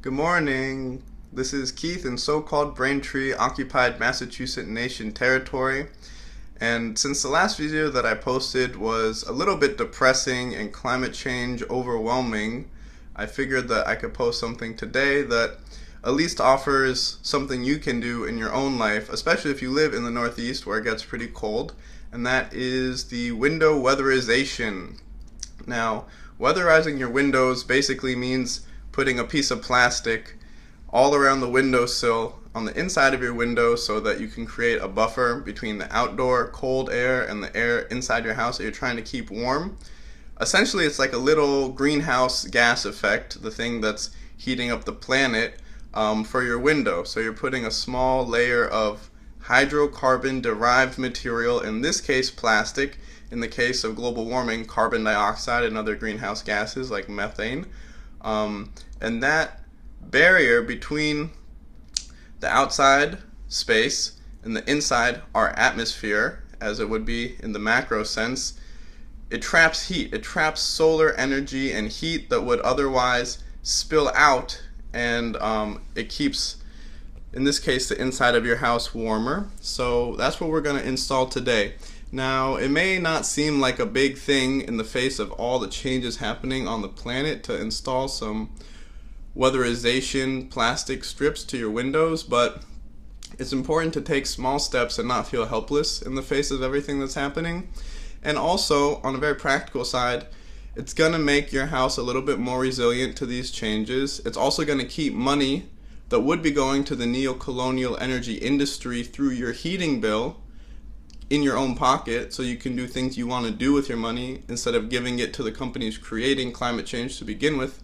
Good morning. This is Keith in so-called Braintree, occupied Massachusetts Nation territory. And since the last video that I posted was a little bit depressing and climate change overwhelming, I figured that I could post something today that at least offers something you can do in your own life, especially if you live in the Northeast where it gets pretty cold, and that is the window weatherization. Now, weatherizing your windows basically means putting a piece of plastic all around the windowsill on the inside of your window so that you can create a buffer between the outdoor cold air and the air inside your house that you're trying to keep warm. Essentially, it's like a little greenhouse gas effect, the thing that's heating up the planet for your window. So you're putting a small layer of hydrocarbon derived material, in this case plastic, in the case of global warming, carbon dioxide and other greenhouse gases like methane. And that barrier between the outside space and the inside, our atmosphere, as it would be in the macro sense, it traps heat. It traps solar energy and heat that would otherwise spill out, and it keeps, in this case, the inside of your house warmer. So that's what we're going to install today. Now, it may not seem like a big thing in the face of all the changes happening on the planet to install some weatherization plastic strips to your windows, but it's important to take small steps and not feel helpless in the face of everything that's happening. And also, on a very practical side, it's going to make your house a little bit more resilient to these changes. It's also going to keep money that would be going to the neo-colonial energy industry through your heating bill in your own pocket, so you can do things you want to do with your money instead of giving it to the companies creating climate change to begin with.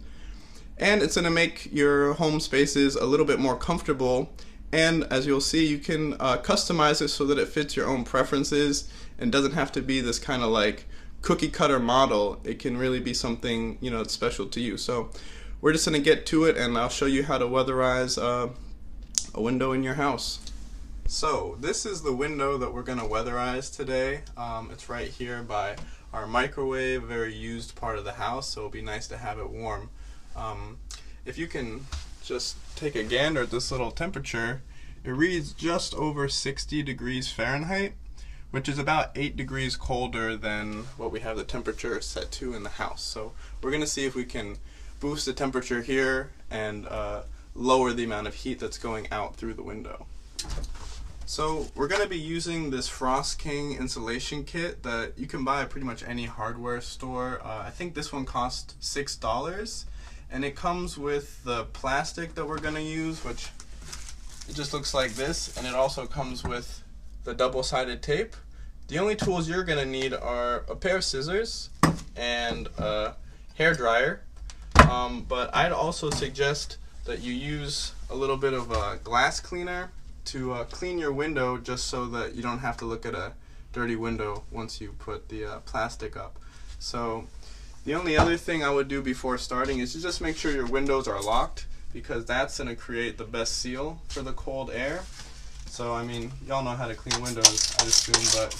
And it's going to make your home spaces a little bit more comfortable, and as you'll see, you can customize it so that it fits your own preferences and doesn't have to be this kind of like cookie cutter model. It can really be something, you know, that's special to you. So we're just going to get to it, and I'll show you how to weatherize a window in your house. So this is the window that we're going to weatherize today. It's right here by our microwave, a very used part of the house, so it'll be nice to have it warm. If you can just take a gander at this little temperature, it reads just over 60 degrees Fahrenheit, which is about 8 degrees colder than what we have the temperature set to in the house. So we're going to see if we can boost the temperature here and lower the amount of heat that's going out through the window. So we're going to be using this Frost King insulation kit that you can buy at pretty much any hardware store. I think this one cost $6, and it comes with the plastic that we're going to use, which it just looks like this, and it also comes with the double-sided tape. The only tools you're going to need are a pair of scissors and a hair dryer, but I'd also suggest that you use a little bit of a glass cleaner to clean your window, just so that you don't have to look at a dirty window once you put the plastic up. So the only other thing I would do before starting is to just make sure your windows are locked, because that's going to create the best seal for the cold air. So I mean, y'all know how to clean windows, I assume, but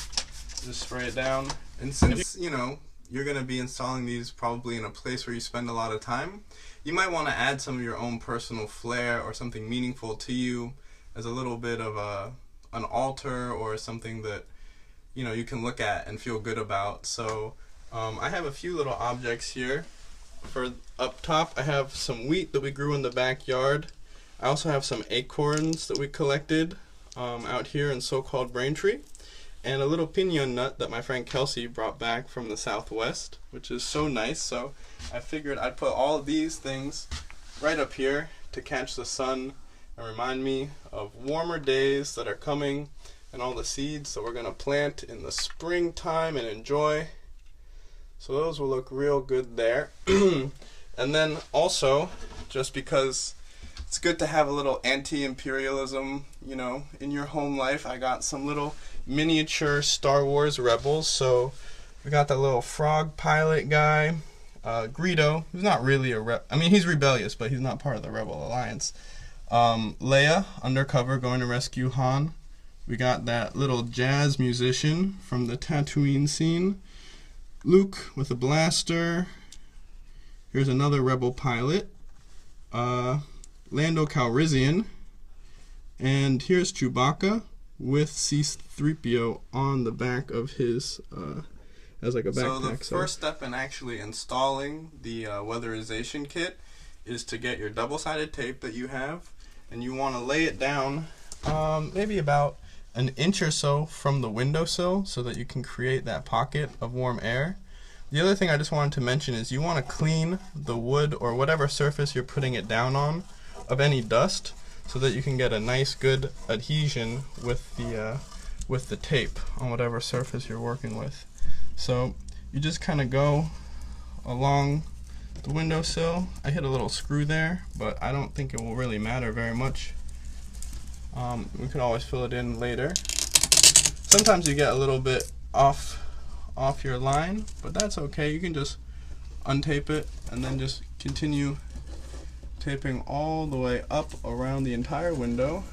just spray it down. And since, you know, you're going to be installing these probably in a place where you spend a lot of time, you might want to add some of your own personal flair or something meaningful to you as a little bit of an altar, or something that, you know, you can look at and feel good about. So I have a few little objects here. For up top, I have some wheat that we grew in the backyard. I also have some acorns that we collected out here in so-called Braintree, and a little piñon nut that my friend Kelsey brought back from the Southwest, which is so nice. So I figured I'd put all of these things right up here to catch the sun and remind me of warmer days that are coming, and all the seeds that we're going to plant in the springtime and enjoy. So those will look real good there. And then also, just because it's good to have a little anti-imperialism, you know, in your home life, I got some little miniature Star Wars rebels. So we got that little frog pilot guy, Greedo, who's not really I mean, he's rebellious, but he's not part of the Rebel Alliance. Leia, undercover, going to rescue Han. We got that little jazz musician from the Tatooine scene. Luke with a blaster. Here's another rebel pilot. Lando Calrissian, and here's Chewbacca with C-3PO on the back of his as like a backpack. So the first step in actually installing the weatherization kit is to get your double-sided tape that you have, and you want to lay it down maybe about an inch or so from the windowsill so that you can create that pocket of warm air. The other thing I just wanted to mention is you want to clean the wood or whatever surface you're putting it down on of any dust so that you can get a nice good adhesion with the tape on whatever surface you're working with. So you just kind of go along the windowsill. I hit a little screw there, but I don't think it will really matter very much. We can always fill it in later. Sometimes you get a little bit off your line, but that's okay. You can just untape it and then just continue taping all the way up around the entire window.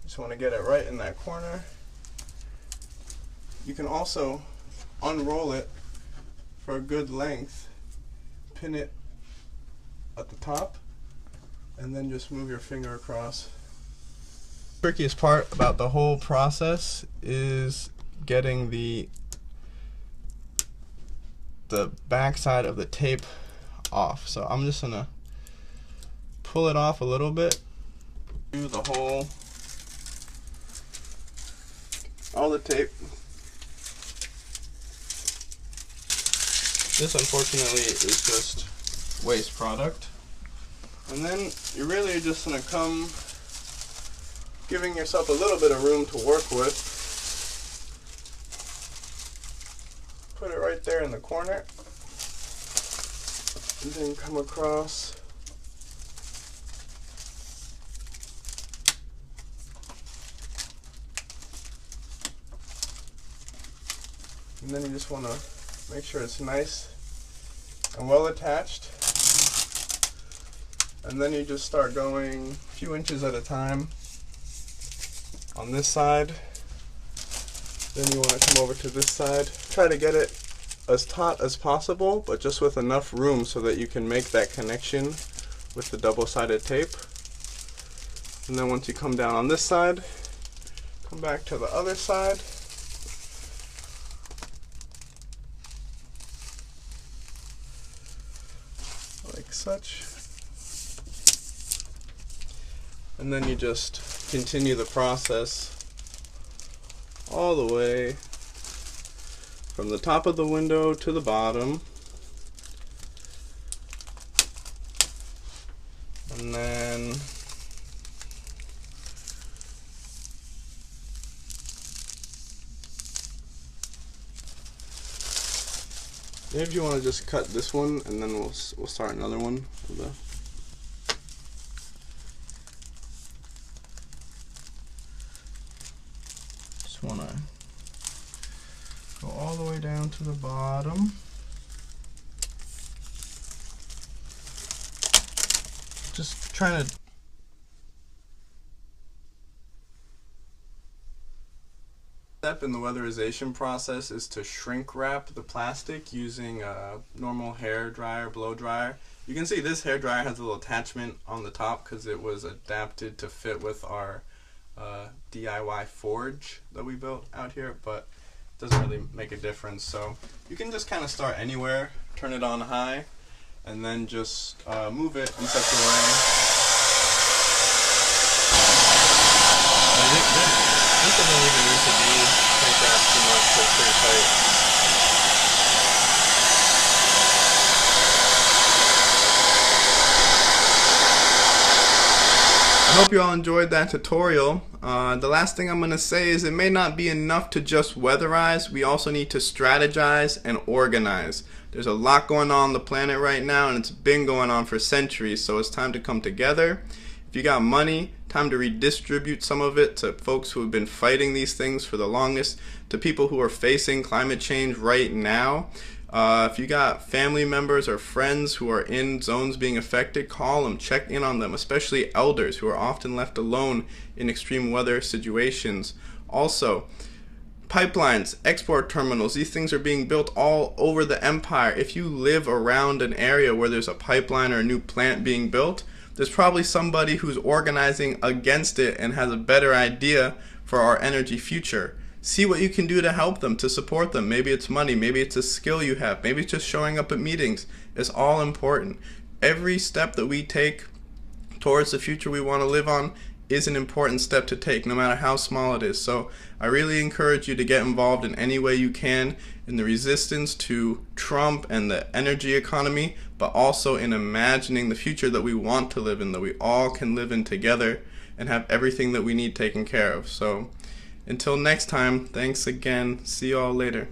Just want to get it right in that corner. You can also unroll it for a good length, pin it at the top, and then just move your finger across. The trickiest part about the whole process is getting the back side of the tape off. So I'm just gonna pull it off a little bit, do the whole, all the tape. This unfortunately is just waste product. And then you really are just going to come giving yourself a little bit of room to work with. Put it right there in the corner. And then come across. And then you just want to make sure it's nice and well attached. And then you just start going a few inches at a time on this side. Then you want to come over to this side. Try to get it as taut as possible, but just with enough room so that you can make that connection with the double-sided tape. And then once you come down on this side, come back to the other side. Like such. And then you just continue the process all the way from the top of the window to the bottom. And then if you want to just cut this one, and then we'll start another one. Just want to go all the way down to the bottom. Just trying to step in the weatherization process is to shrink wrap the plastic using a normal hair dryer, blow dryer. You can see this hair dryer has a little attachment on the top because it was adapted to fit with our DIY forge that we built out here, but it doesn't really make a difference. So you can just kind of start anywhere, turn it on high, and then just move it in such a way. This doesn't even need to be cranked out too much, so it's pretty tight. I hope you all enjoyed that tutorial. The last thing I'm going to say is it may not be enough to just weatherize. We also need to strategize and organize. There's a lot going on the planet right now, and it's been going on for centuries, so it's time to come together. If you got money, time to redistribute some of it to folks who have been fighting these things for the longest, to people who are facing climate change right now. If you got family members or friends who are in zones being affected, call them, check in on them, especially elders who are often left alone in extreme weather situations. Also, Pipelines, export terminals, these things are being built all over the empire. If you live around an area where there's a pipeline or a new plant being built, there's probably somebody who's organizing against it and has a better idea for our energy future. See what you can do to help them, to support them. Maybe it's money, maybe it's a skill you have, maybe it's just showing up at meetings. It's all important. Every step that we take towards the future we want to live on is an important step to take, no matter how small it is. So I really encourage you to get involved in any way you can in the resistance to Trump and the energy economy, but also in imagining the future that we want to live in, that we all can live in together and have everything that we need taken care of. So until next time, thanks again. See you all later.